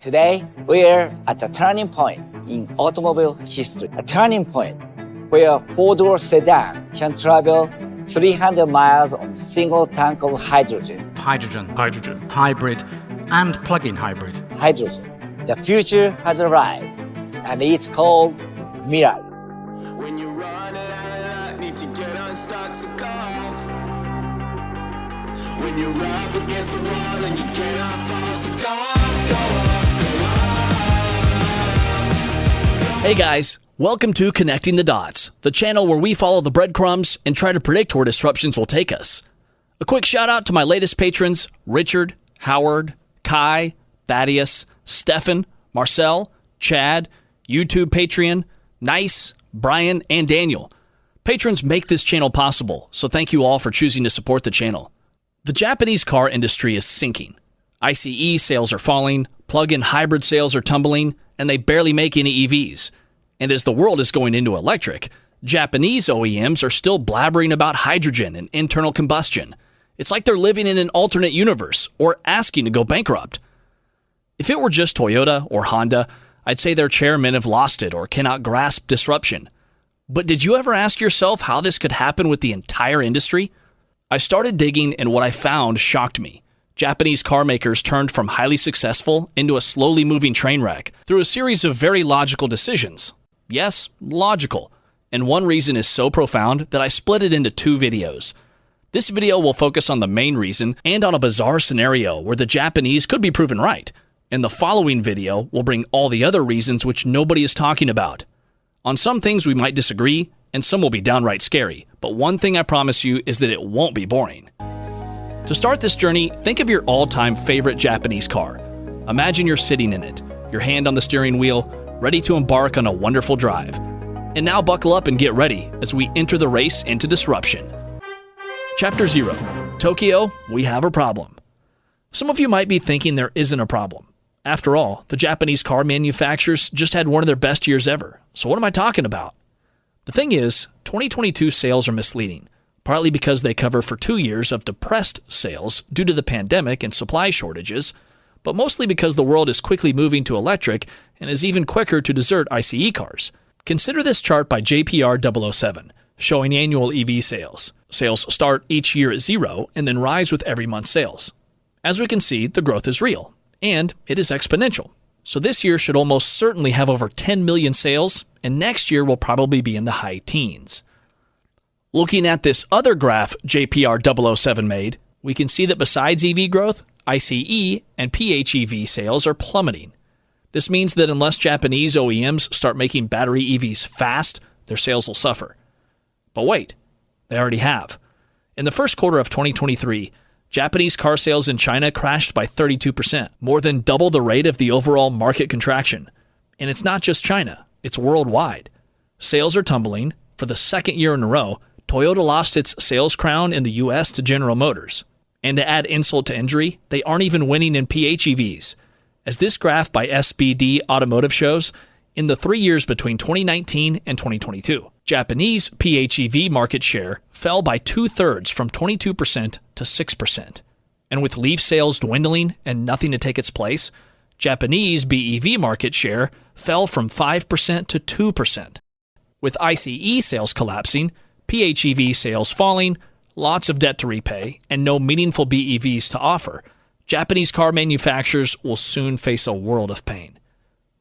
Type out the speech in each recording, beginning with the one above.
Today, we're at a turning point in automobile history. A turning point where a four-door sedan can travel 300 miles on a single tank of hydrogen. Hydrogen, hybrid, and plug-in hybrid. Hydrogen. The future has arrived, and it's called Mirai. When you run it out of luck, need to get unstuck, so go off. When you're up against the wall and you cannot fall, so go off, go off, go off. Hey guys, welcome to Connecting the Dots, the channel where we follow the breadcrumbs and try to predict where disruptions will take us. A quick shout out to my latest patrons, Richard, Howard, Kai, Thaddeus, Stefan, Marcel, Chad, YouTube Patreon, Nice, Brian, and Daniel. Patrons make this channel possible, so thank you all for choosing to support the channel. The Japanese car industry is sinking. ICE sales are falling, plug-in hybrid sales are tumbling, and they barely make any EVs. And as the world is going into electric, Japanese OEMs are still blabbering about hydrogen and internal combustion. It's like they're living in an alternate universe or asking to go bankrupt. If it were just Toyota or Honda, I'd say their chairmen have lost it or cannot grasp disruption. But did you ever ask yourself how this could happen with the entire industry? I started digging and what I found shocked me. Japanese car makers turned from highly successful into a slowly moving train wreck through a series of very logical decisions. Yes, logical. And one reason is so profound that I split it into two videos. This video will focus on the main reason and on a bizarre scenario where the Japanese could be proven right. And the following video will bring all the other reasons which nobody is talking about. On some things we might disagree, and some will be downright scary, but one thing I promise you is that it won't be boring. To start this journey, think of your all-time favorite Japanese car. Imagine you're sitting in it, your hand on the steering wheel, ready to embark on a wonderful drive. And now buckle up and get ready as we enter the race into disruption. Chapter 0. Tokyo, we have a problem. Some of you might be thinking there isn't a problem. After all, the Japanese car manufacturers just had one of their best years ever. So what am I talking about? The thing is, 2022 sales are misleading, partly because they cover for 2 years of depressed sales due to the pandemic and supply shortages, but mostly because the world is quickly moving to electric and is even quicker to desert ICE cars. Consider this chart by JPR007, showing annual EV sales. Sales start each year at 0 and then rise with every month's sales. As we can see, the growth is real, and it is exponential. So this year should almost certainly have over 10 million sales, and next year will probably be in the high teens. Looking at this other graph JPR007 made, we can see that besides EV growth, ICE and PHEV sales are plummeting. This means that unless Japanese OEMs start making battery EVs fast, their sales will suffer. But wait, they already have. In the first quarter of 2023, Japanese car sales in China crashed by 32%, more than double the rate of the overall market contraction. And it's not just China, it's worldwide. Sales are tumbling. For the second year in a row, Toyota lost its sales crown in the US to General Motors. And to add insult to injury, they aren't even winning in PHEVs. As this graph by SBD Automotive shows, in the 3 years between 2019 and 2022, Japanese PHEV market share fell by 2/3 from 22% to 6%. And with Leaf sales dwindling and nothing to take its place, Japanese BEV market share fell from 5% to 2%. With ICE sales collapsing, PHEV sales falling, lots of debt to repay, and no meaningful BEVs to offer, Japanese car manufacturers will soon face a world of pain.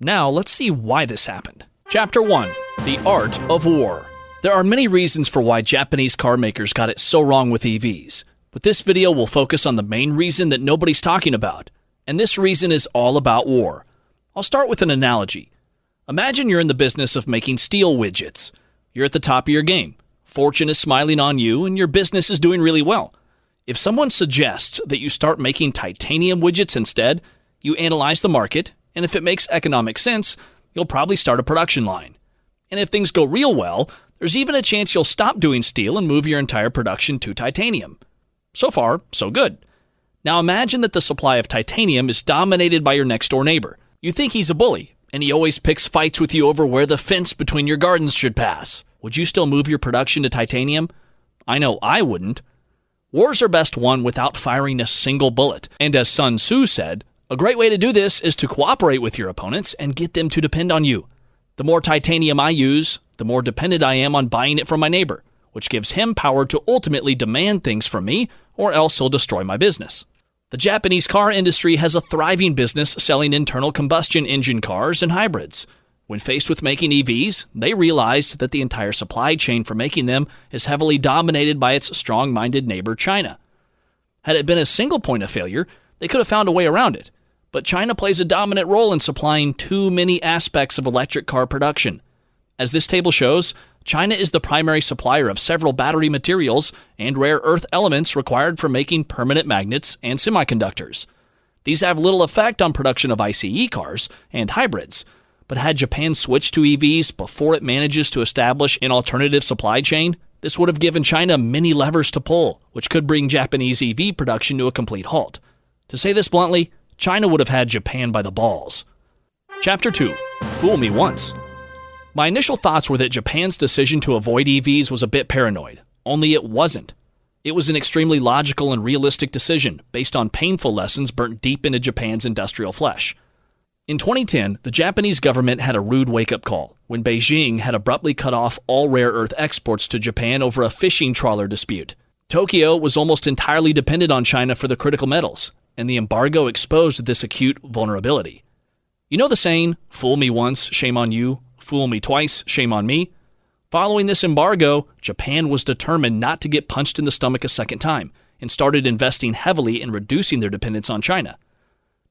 Now, let's see why this happened. Chapter 1. The Art of War. There are many reasons for why Japanese car makers got it so wrong with EVs, but this video will focus on the main reason that nobody's talking about, and this reason is all about war. I'll start with an analogy. Imagine you're in the business of making steel widgets. You're at the top of your game. Fortune is smiling on you, and your business is doing really well. If someone suggests that you start making titanium widgets instead, you analyze the market, and if it makes economic sense, you'll probably start a production line. And if things go real well, there's even a chance you'll stop doing steel and move your entire production to titanium. So far, so good. Now imagine that the supply of titanium is dominated by your next-door neighbor. You think he's a bully, and he always picks fights with you over where the fence between your gardens should pass. Would you still move your production to titanium? I know I wouldn't. Wars are best won without firing a single bullet, and as Sun Tzu said, A great way to do this is to cooperate with your opponents and get them to depend on you. The more titanium I use, the more dependent I am on buying it from my neighbor, which gives him power to ultimately demand things from me, or else he'll destroy my business. The Japanese car industry has a thriving business selling internal combustion engine cars and hybrids. When faced with making EVs, they realized that the entire supply chain for making them is heavily dominated by its strong-minded neighbor China. Had it been a single point of failure, they could have found a way around it. But China plays a dominant role in supplying too many aspects of electric car production. As this table shows, China is the primary supplier of several battery materials and rare earth elements required for making permanent magnets and semiconductors. These have little effect on production of ICE cars and hybrids, but had Japan switched to EVs before it manages to establish an alternative supply chain, this would have given China many levers to pull, which could bring Japanese EV production to a complete halt. To say this bluntly, China would have had Japan by the balls. Chapter 2. Fool Me Once. My initial thoughts were that Japan's decision to avoid EVs was a bit paranoid, only it wasn't. It was an extremely logical and realistic decision based on painful lessons burnt deep into Japan's industrial flesh. In 2010, the Japanese government had a rude wake-up call when Beijing had abruptly cut off all rare earth exports to Japan over a fishing trawler dispute. Tokyo was almost entirely dependent on China for the critical metals, and the embargo exposed this acute vulnerability. You know the saying, fool me once, shame on you, fool me twice, shame on me? Following this embargo, Japan was determined not to get punched in the stomach a second time and started investing heavily in reducing their dependence on China.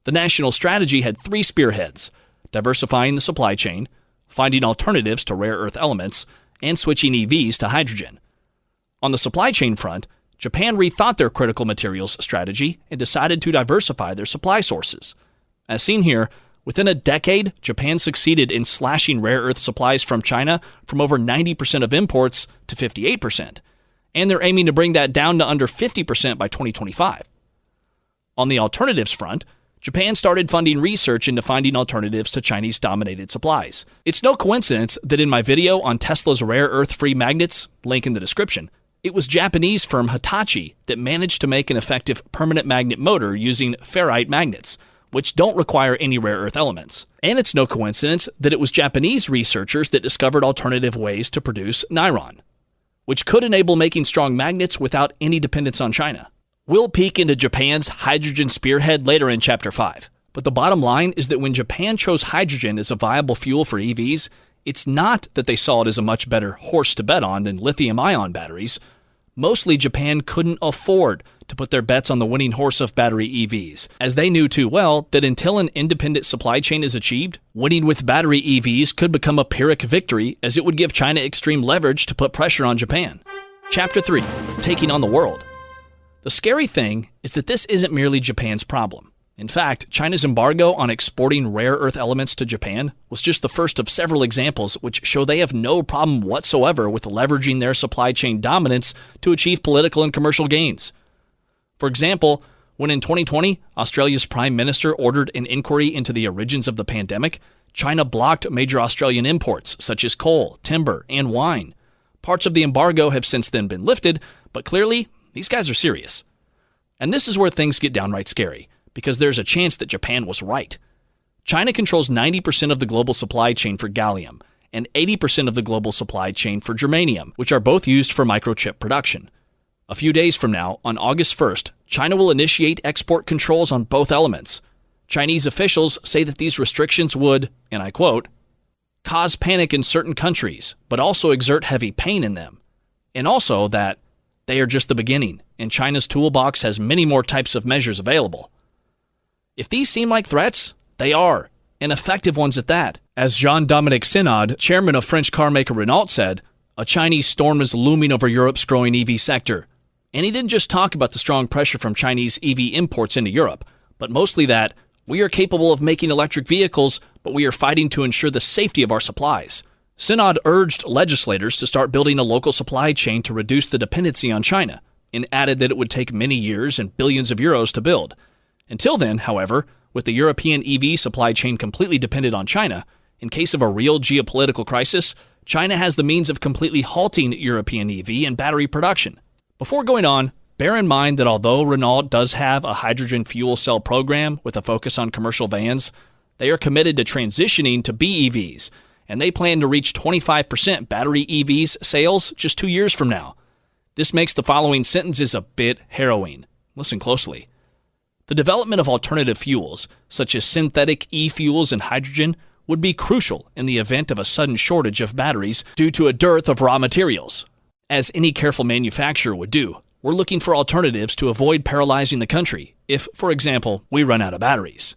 The national strategy had three spearheads: diversifying the supply chain, finding alternatives to rare earth elements, and switching EVs to hydrogen. On the supply chain front, Japan rethought their critical materials strategy and decided to diversify their supply sources. As seen here, within a decade, Japan succeeded in slashing rare earth supplies from China from over 90% of imports to 58%, and they're aiming to bring that down to under 50% by 2025. On the alternatives front, Japan started funding research into finding alternatives to Chinese-dominated supplies. It's no coincidence that in my video on Tesla's rare earth-free magnets, link in the description, it was Japanese firm Hitachi that managed to make an effective permanent magnet motor using ferrite magnets, which don't require any rare earth elements. And it's no coincidence that it was Japanese researchers that discovered alternative ways to produce nylon, which could enable making strong magnets without any dependence on China. We'll peek into Japan's hydrogen spearhead later in Chapter 5, but the bottom line is that when Japan chose hydrogen as a viable fuel for EVs, it's not that they saw it as a much better horse to bet on than lithium-ion batteries. Mostly Japan couldn't afford to put their bets on the winning horse of battery EVs, as they knew too well that until an independent supply chain is achieved, winning with battery EVs could become a Pyrrhic victory, as it would give China extreme leverage to put pressure on Japan. Chapter 3. Taking on the world. The scary thing is that this isn't merely Japan's problem. In fact, China's embargo on exporting rare earth elements to Japan was just the first of several examples which show they have no problem whatsoever with leveraging their supply chain dominance to achieve political and commercial gains. For example, when in 2020, Australia's Prime Minister ordered an inquiry into the origins of the pandemic, China blocked major Australian imports such as coal, timber, and wine. Parts of the embargo have since then been lifted, but clearly, these guys are serious. And this is where things get downright scary, because there's a chance that Japan was right. China controls 90% of the global supply chain for gallium and 80% of the global supply chain for germanium, which are both used for microchip production. A few days from now, on August 1st, China will initiate export controls on both elements. Chinese officials say that these restrictions would, and I quote, cause panic in certain countries, but also exert heavy pain in them. And also that they are just the beginning, and China's toolbox has many more types of measures available. If these seem like threats, they are, and effective ones at that. As Jean-Dominique Synod, chairman of French carmaker Renault, said, a Chinese storm is looming over Europe's growing EV sector. And he didn't just talk about the strong pressure from Chinese EV imports into Europe, but mostly that we are capable of making electric vehicles, but we are fighting to ensure the safety of our supplies. Synod urged legislators to start building a local supply chain to reduce the dependency on China, and added that it would take many years and billions of euros to build. Until then, however, with the European EV supply chain completely dependent on China, in case of a real geopolitical crisis, China has the means of completely halting European EV and battery production. Before going on, Bear in mind that although Renault does have a hydrogen fuel cell program with a focus on commercial vans, they are committed to transitioning to BEVs, and they plan to reach 25% battery EVs sales just 2 years from now. This makes the following sentences a bit harrowing. Listen closely. The development of alternative fuels, such as synthetic e-fuels and hydrogen, would be crucial in the event of a sudden shortage of batteries due to a dearth of raw materials. As any careful manufacturer would do, we're looking for alternatives to avoid paralyzing the country if, for example, we run out of batteries.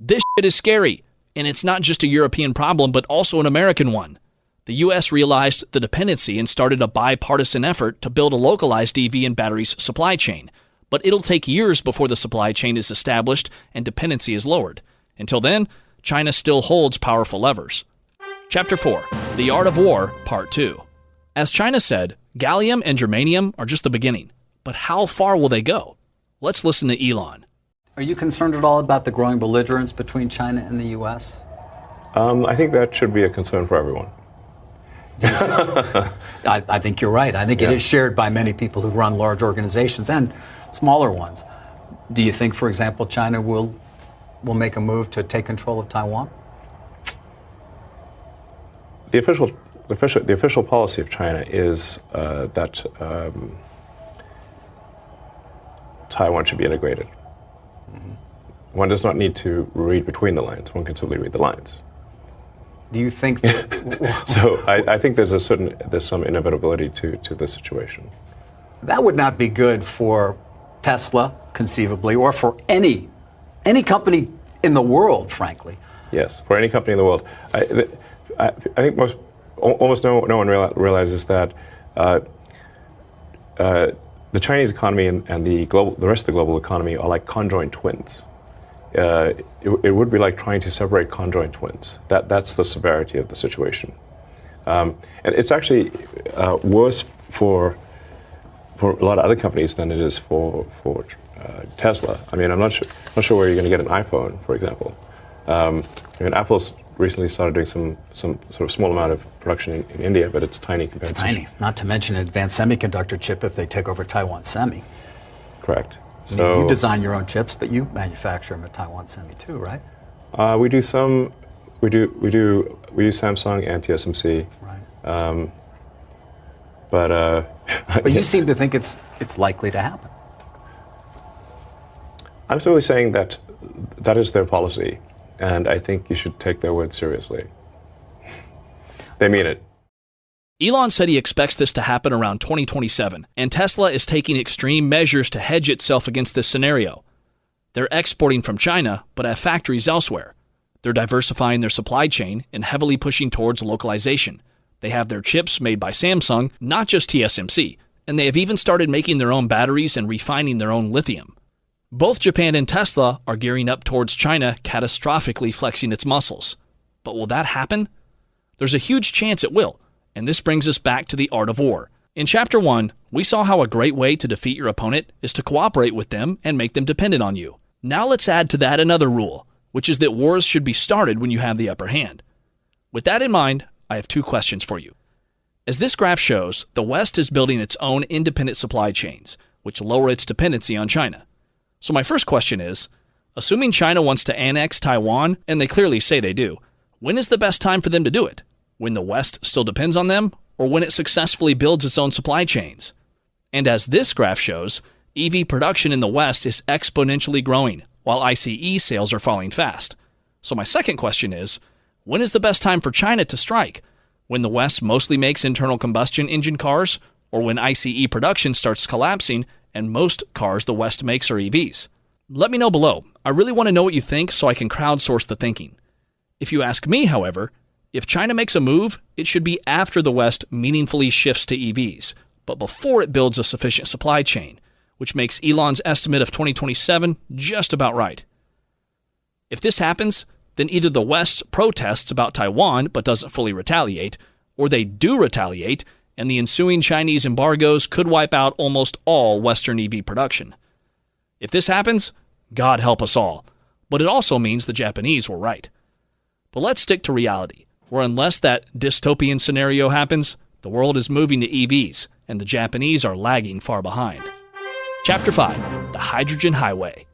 This shit is scary, and it's not just a European problem, but also an American one. The U.S. realized the dependency and started a bipartisan effort to build a localized EV and batteries supply chain, but it'll take years before the supply chain is established and dependency is lowered. Until then, China still holds powerful levers. Chapter 4, The Art of War, Part 2. As China said, gallium and germanium are just the beginning, but how far will they go? Let's listen to Elon. Are you concerned at all about the growing belligerence between China and the U.S.? I think that should be a concern for everyone. I think you're right. I think it is shared by many people who run large organizations and smaller ones. Do you think, for example, China will make a move to take control of Taiwan? The official policy of China is that Taiwan should be integrated. Mm-hmm. One does not need to read between the lines. One can simply read the lines. Do you think that... So I think there's some inevitability to this situation. That would not be good for Tesla, conceivably, or for any company in the world, frankly. Yes, for any company in the world. I think almost no one realizes that the Chinese economy and the rest of the global economy are like conjoined twins. It would be like trying to separate conjoined twins. That's the severity of the situation, and it's actually worse for a lot of other companies than it is for Tesla. I mean, I'm not sure where you're going to get an iPhone, for example. Apple's recently started doing some sort of small amount of production in India, but it's tiny compared to... It's tiny, not to mention an advanced semiconductor chip if they take over Taiwan Semi. Correct. So you design your own chips, but you manufacture them at Taiwan Semi too, right? We use Samsung and TSMC. Right. But you seem to think it's likely to happen. I'm simply saying that is their policy, and I think you should take their word seriously. They mean it. Elon said he expects this to happen around 2027, and Tesla is taking extreme measures to hedge itself against this scenario. They're exporting from China, but have factories elsewhere. They're diversifying their supply chain and heavily pushing towards localization. They have their chips made by Samsung, not just TSMC, and they have even started making their own batteries and refining their own lithium. Both Japan and Tesla are gearing up towards China catastrophically flexing its muscles. But will that happen? There's a huge chance it will, and this brings us back to the art of war. In Chapter 1, we saw how a great way to defeat your opponent is to cooperate with them and make them dependent on you. Now let's add to that another rule, which is that wars should be started when you have the upper hand. With that in mind, I have two questions for you. As this graph shows, the West is building its own independent supply chains, which lower its dependency on China. So my first question is, assuming China wants to annex Taiwan, and they clearly say they do, when is the best time for them to do it? When the West still depends on them, or when it successfully builds its own supply chains? And as this graph shows, EV production in the West is exponentially growing, while ICE sales are falling fast. So my second question is, when is the best time for China to strike? When the West mostly makes internal combustion engine cars, or when ICE production starts collapsing and most cars the West makes are EVs? Let me know below. I really want to know what you think so I can crowdsource the thinking. If you ask me, however, if China makes a move, it should be after the West meaningfully shifts to EVs, but before it builds a sufficient supply chain, which makes Elon's estimate of 2027 just about right. If this happens, then either the West protests about Taiwan but doesn't fully retaliate, or they do retaliate, and the ensuing Chinese embargoes could wipe out almost all Western EV production. If this happens, God help us all, but it also means the Japanese were right. But let's stick to reality, where unless that dystopian scenario happens, the world is moving to EVs, and the Japanese are lagging far behind. Chapter 5. The Hydrogen Highway.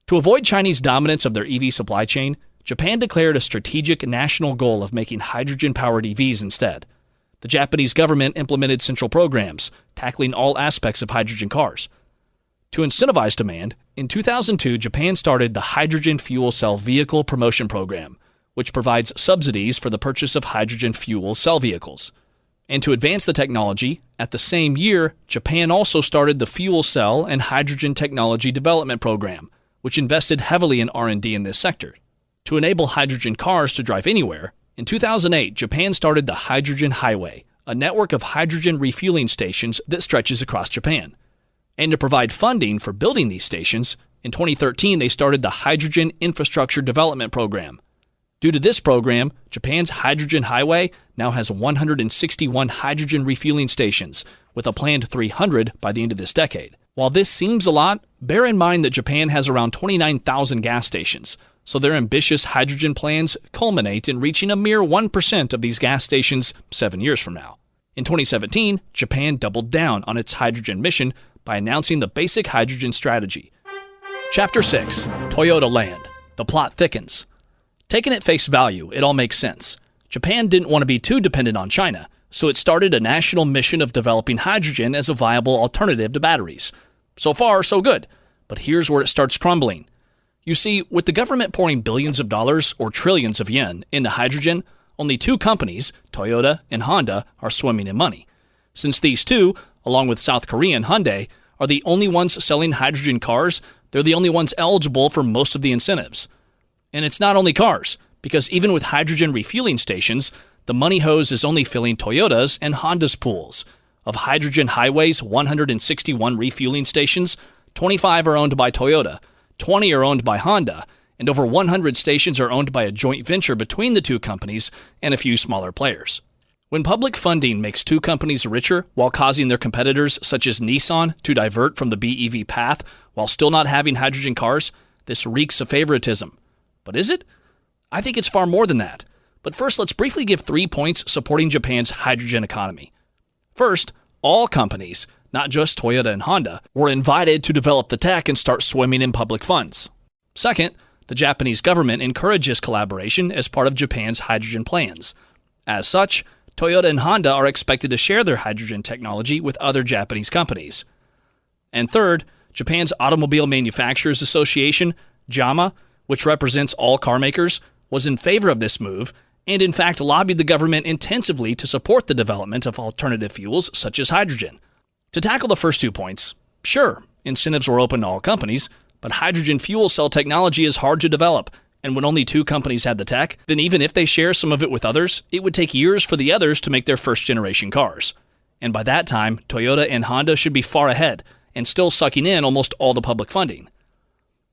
To avoid Chinese dominance of their EV supply chain, Japan declared a strategic national goal of making hydrogen-powered EVs instead. The Japanese government implemented central programs, tackling all aspects of hydrogen cars. To incentivize demand, in 2002, Japan started the Hydrogen Fuel Cell Vehicle Promotion Program, which provides subsidies for the purchase of hydrogen fuel cell vehicles. And to advance the technology, at the same year, Japan also started the Fuel Cell and Hydrogen Technology Development Program, which invested heavily in R&D in this sector. To enable hydrogen cars to drive anywhere, in 2008, Japan started the Hydrogen Highway, a network of hydrogen refueling stations that stretches across Japan. And to provide funding for building these stations, in 2013 they started the Hydrogen Infrastructure Development Program. Due to this program, Japan's Hydrogen Highway now has 161 hydrogen refueling stations, with a planned 300 by the end of this decade. While this seems a lot, bear in mind that Japan has around 29,000 gas stations, so their ambitious hydrogen plans culminate in reaching a mere 1% of these gas stations 7 years from now. In 2017, Japan doubled down on its hydrogen mission by announcing the Basic Hydrogen Strategy. Chapter 6. ToyotaLand. The plot thickens. Taken at face value, it all makes sense. Japan didn't want to be too dependent on China, so it started a national mission of developing hydrogen as a viable alternative to batteries. So far, so good. But here's where it starts crumbling. You see, with the government pouring billions of dollars or trillions of yen into hydrogen, only two companies, Toyota and Honda, are swimming in money. Since these two, along with South Korean Hyundai, are the only ones selling hydrogen cars, they're the only ones eligible for most of the incentives. And it's not only cars, because even with hydrogen refueling stations, the money hose is only filling Toyota's and Honda's pools. Of Hydrogen Highway's 161 refueling stations, 25 are owned by Toyota, 20 are owned by Honda, and over 100 stations are owned by a joint venture between the two companies and a few smaller players. When public funding makes two companies richer while causing their competitors, such as Nissan, to divert from the BEV path while still not having hydrogen cars, this reeks of favoritism. But is it? I think it's far more than that. But first, let's briefly give 3 points supporting Japan's hydrogen economy. First, all companies, not just Toyota and Honda, were invited to develop the tech and start swimming in public funds. Second, the Japanese government encourages collaboration as part of Japan's hydrogen plans. As such, Toyota and Honda are expected to share their hydrogen technology with other Japanese companies. And third, Japan's Automobile Manufacturers Association, JAMA, which represents all car makers, was in favor of this move and in fact lobbied the government intensively to support the development of alternative fuels such as hydrogen. To tackle the first 2 points, sure, incentives were open to all companies, but hydrogen fuel cell technology is hard to develop, and when only two companies had the tech, then even if they share some of it with others, it would take years for the others to make their first-generation cars. And by that time, Toyota and Honda should be far ahead and still sucking in almost all the public funding.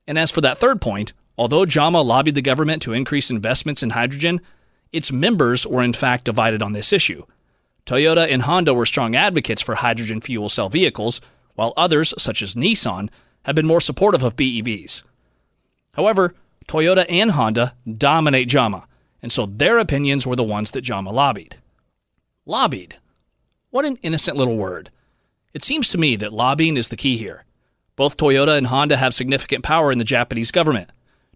And as for that third point, although JAMA lobbied the government to increase investments in hydrogen, its members were in fact divided on this issue. Toyota and Honda were strong advocates for hydrogen fuel cell vehicles, while others, such as Nissan, have been more supportive of BEVs. However, Toyota and Honda dominate JAMA, and so their opinions were the ones that JAMA lobbied. Lobbied? What an innocent little word. It seems to me that lobbying is the key here. Both Toyota and Honda have significant power in the Japanese government.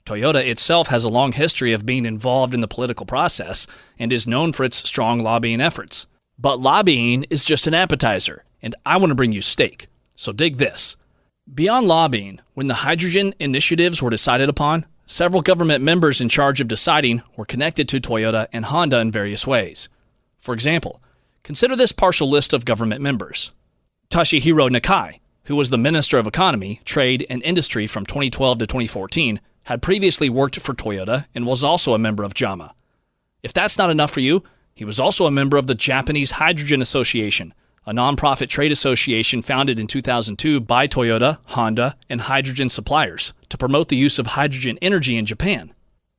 Toyota itself has a long history of being involved in the political process and is known for its strong lobbying efforts. But lobbying is just an appetizer, and I want to bring you steak. So dig this. Beyond lobbying, when the hydrogen initiatives were decided upon, several government members in charge of deciding were connected to Toyota and Honda in various ways. For example, consider this partial list of government members. Toshihiro Nakai, who was the Minister of Economy, Trade, and Industry from 2012 to 2014, had previously worked for Toyota and was also a member of JAMA. If that's not enough for you, he was also a member of the Japanese Hydrogen Association, a non-profit trade association founded in 2002 by Toyota, Honda, and hydrogen suppliers to promote the use of hydrogen energy in Japan.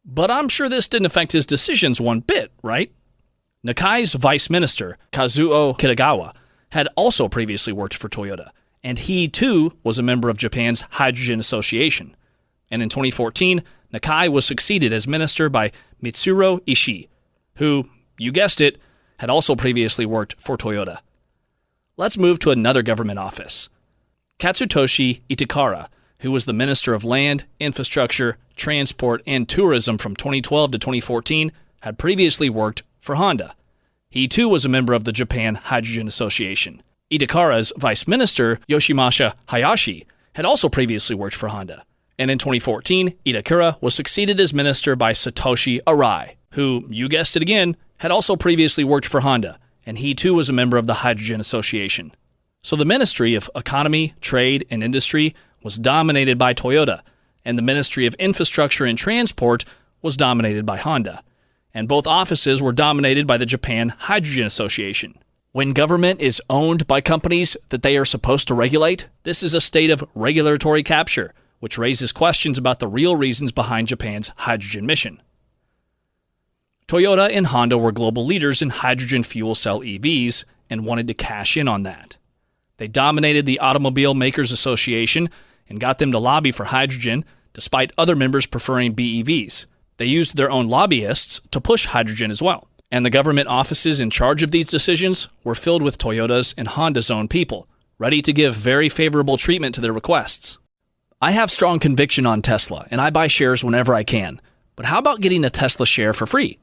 But I'm sure this didn't affect his decisions one bit, right? Nakai's vice minister, Kazuo Kitagawa, had also previously worked for Toyota, and he too was a member of Japan's Hydrogen Association. And in 2014, Nakai was succeeded as minister by Mitsuro Ishii, who, you guessed it, had also previously worked for Toyota. Let's move to another government office. Katsutoshi Itakara, who was the Minister of Land, Infrastructure, Transport, and Tourism from 2012 to 2014, had previously worked for Honda. He too was a member of the Japan Hydrogen Association. Itakara's Vice Minister, Yoshimasa Hayashi, had also previously worked for Honda. And in 2014, Itakura was succeeded as minister by Satoshi Arai, who, you guessed it again, had also previously worked for Honda, and he too was a member of the Hydrogen Association. So the Ministry of Economy, Trade, and Industry was dominated by Toyota, and the Ministry of Infrastructure and Transport was dominated by Honda. And both offices were dominated by the Japan Hydrogen Association. When government is owned by companies that they are supposed to regulate, this is a state of regulatory capture, which raises questions about the real reasons behind Japan's hydrogen mission. Toyota and Honda were global leaders in hydrogen fuel cell EVs and wanted to cash in on that. They dominated the Automobile Makers Association and got them to lobby for hydrogen, despite other members preferring BEVs. They used their own lobbyists to push hydrogen as well. And the government offices in charge of these decisions were filled with Toyota's and Honda's own people, ready to give very favorable treatment to their requests. I have strong conviction on Tesla, and I buy shares whenever I can. But how about getting a Tesla share for free?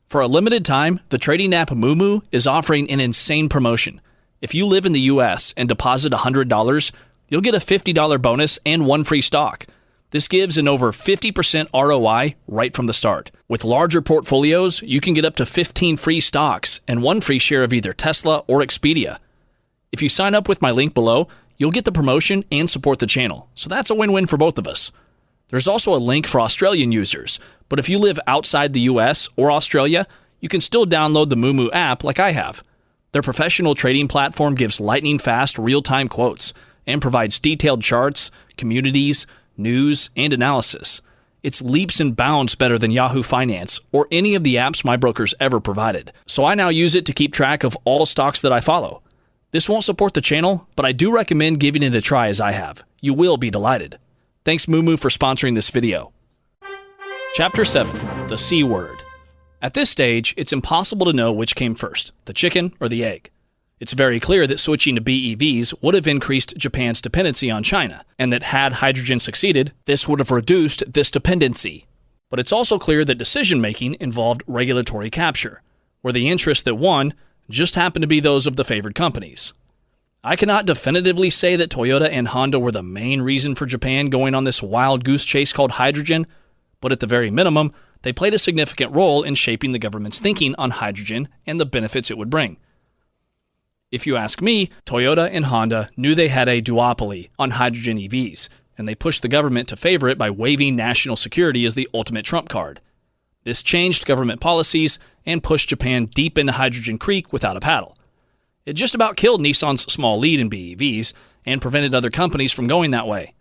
For a limited time, the trading app Moomoo is offering an insane promotion. If you live in the US and deposit $100, you'll get a $50 bonus and one free stock. This gives an over 50% ROI right from the start. With larger portfolios, you can get up to 15 free stocks and one free share of either Tesla or Expedia. If you sign up with my link below, you'll get the promotion and support the channel, so that's a win-win for both of us. There's also a link for Australian users, but if you live outside the US or Australia, you can still download the Moomoo app like I have. Their professional trading platform gives lightning-fast real-time quotes and provides detailed charts, communities, news, and analysis. It's leaps and bounds better than Yahoo Finance or any of the apps my brokers ever provided, so I now use it to keep track of all stocks that I follow. This won't support the channel, but I do recommend giving it a try as I have. You will be delighted. Thanks Moomoo for sponsoring this video. Chapter 7. The C word. At this stage, it's impossible to know which came first, the chicken or the egg. It's very clear that switching to BEVs would have increased Japan's dependency on China, and that had hydrogen succeeded, this would have reduced this dependency. But it's also clear that decision-making involved regulatory capture, where the interests that won just happened to be those of the favored companies. I cannot definitively say that Toyota and Honda were the main reason for Japan going on this wild goose chase called hydrogen, but at the very minimum, they played a significant role in shaping the government's thinking on hydrogen and the benefits it would bring. If you ask me, Toyota and Honda knew they had a duopoly on hydrogen EVs, and they pushed the government to favor it by waiving national security as the ultimate trump card. This changed government policies and pushed Japan deep into Hydrogen Creek without a paddle. It just about killed Nissan's small lead in BEVs and prevented other companies from going that way.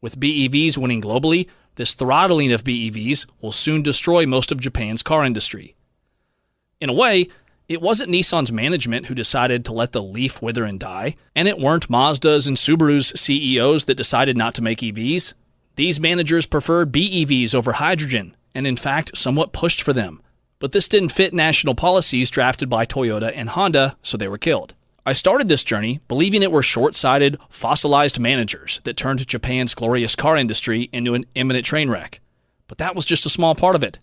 With BEVs winning globally, this throttling of BEVs will soon destroy most of Japan's car industry. In a way, it wasn't Nissan's management who decided to let the leaf wither and die, and it weren't Mazda's and Subaru's CEOs that decided not to make EVs. These managers preferred BEVs over hydrogen, and in fact somewhat pushed for them. But this didn't fit national policies drafted by Toyota and Honda, so they were killed. I started this journey believing it were short-sighted, fossilized managers that turned Japan's glorious car industry into an imminent train wreck. But that was just a small part of it.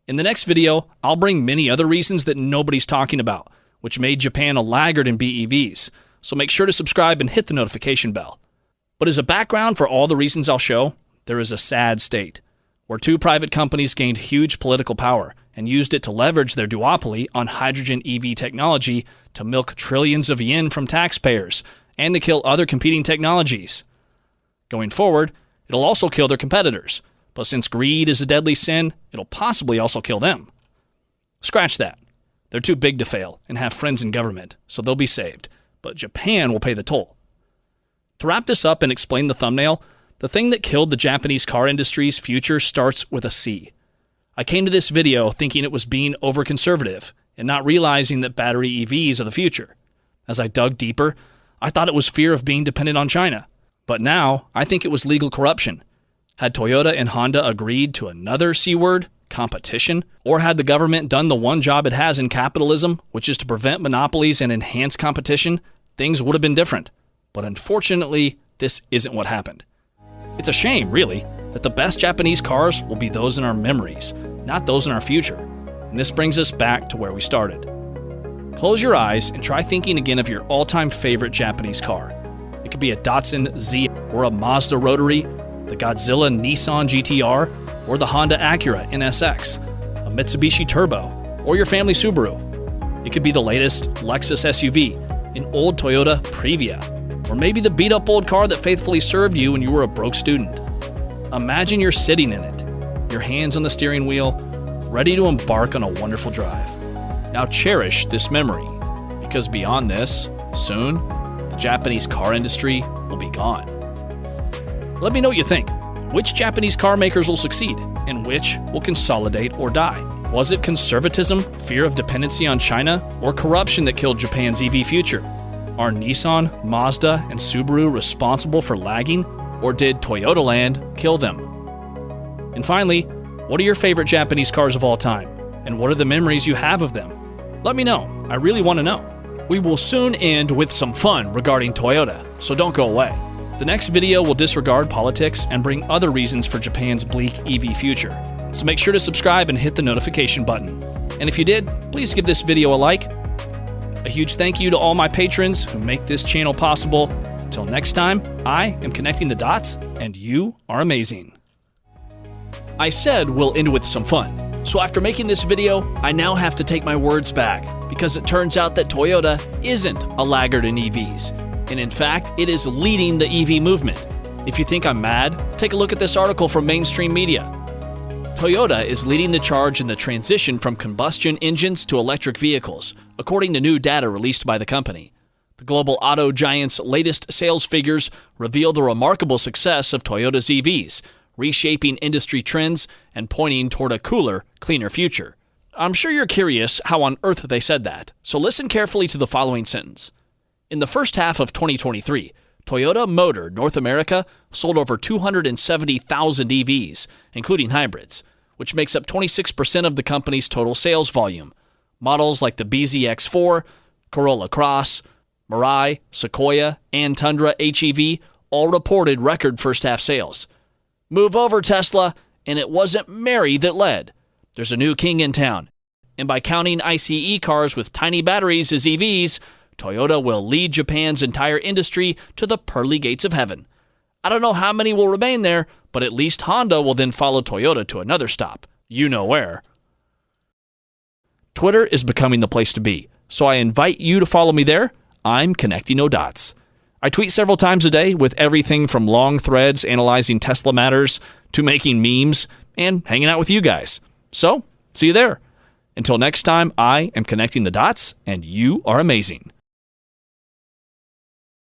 In the next video, I'll bring many other reasons that nobody's talking about, which made Japan a laggard in BEVs, so make sure to subscribe and hit the notification bell. But as a background for all the reasons I'll show, there is a sad state, where two private companies gained huge political power and used it to leverage their duopoly on hydrogen EV technology to milk trillions of yen from taxpayers and to kill other competing technologies. Going forward, it'll also kill their competitors, but since greed is a deadly sin, it'll possibly also kill them. Scratch that. They're too big to fail and have friends in government, so they'll be saved, but Japan will pay the toll. To wrap this up and explain the thumbnail, the thing that killed the Japanese car industry's future starts with a C. I came to this video thinking it was being over-conservative and not realizing that battery EVs are the future. As I dug deeper, I thought it was fear of being dependent on China. But now, I think it was legal corruption. Had Toyota and Honda agreed to another C word, competition, or had the government done the one job it has in capitalism, which is to prevent monopolies and enhance competition, things would have been different. But unfortunately, this isn't what happened. It's a shame, really, that the best Japanese cars will be those in our memories, not those in our future. And this brings us back to where we started. Close your eyes and try thinking again of your all-time favorite Japanese car. It could be a Datsun Z or a Mazda Rotary, the Godzilla Nissan GTR, or the Honda Acura NSX, a Mitsubishi Turbo, or your family Subaru. It could be the latest Lexus SUV, an old Toyota Previa, or maybe the beat-up old car that faithfully served you when you were a broke student. Imagine you're sitting in it, your hands on the steering wheel, ready to embark on a wonderful drive. Now cherish this memory, because beyond this, soon, the Japanese car industry will be gone. Let me know what you think. Which Japanese car makers will succeed, and which will consolidate or die? Was it conservatism, fear of dependency on China, or corruption that killed Japan's EV future? Are Nissan, Mazda, and Subaru responsible for lagging, or did ToyotaLand kill them? And finally, what are your favorite Japanese cars of all time, and what are the memories you have of them? Let me know. I really want to know. We will soon end with some fun regarding Toyota, so don't go away. The next video will disregard politics and bring other reasons for Japan's bleak EV future. So make sure to subscribe and hit the notification button. And if you did, please give this video a like. A huge thank you to all my patrons who make this channel possible. Till next time, I am connecting the dots, and you are amazing. I said we'll end with some fun. So after making this video, I now have to take my words back, because it turns out that Toyota isn't a laggard in EVs. And in fact, it is leading the EV movement. If you think I'm mad, take a look at this article from mainstream media. Toyota is leading the charge in the transition from combustion engines to electric vehicles, according to new data released by the company. The global auto giant's latest sales figures reveal the remarkable success of Toyota's EVs, reshaping industry trends and pointing toward a cooler, cleaner future. I'm sure you're curious how on earth they said that, so listen carefully to the following sentence. In the first half of 2023, Toyota Motor North America sold over 270,000 EVs, including hybrids, which makes up 26% of the company's total sales volume. Models like the BZX4, Corolla Cross, Mirai, Sequoia, and Tundra HEV all reported record first-half sales. Move over, Tesla, and it wasn't Mary that led. There's a new king in town, and by counting ICE cars with tiny batteries as EVs, Toyota will lead Japan's entire industry to the pearly gates of heaven. I don't know how many will remain there, but at least Honda will then follow Toyota to another stop. You know where. Twitter is becoming the place to be, so I invite you to follow me there. I'm Connecting No Dots. I tweet several times a day with everything from long threads analyzing Tesla matters to making memes and hanging out with you guys. So, see you there. Until next time, I am Connecting the Dots, and you are amazing.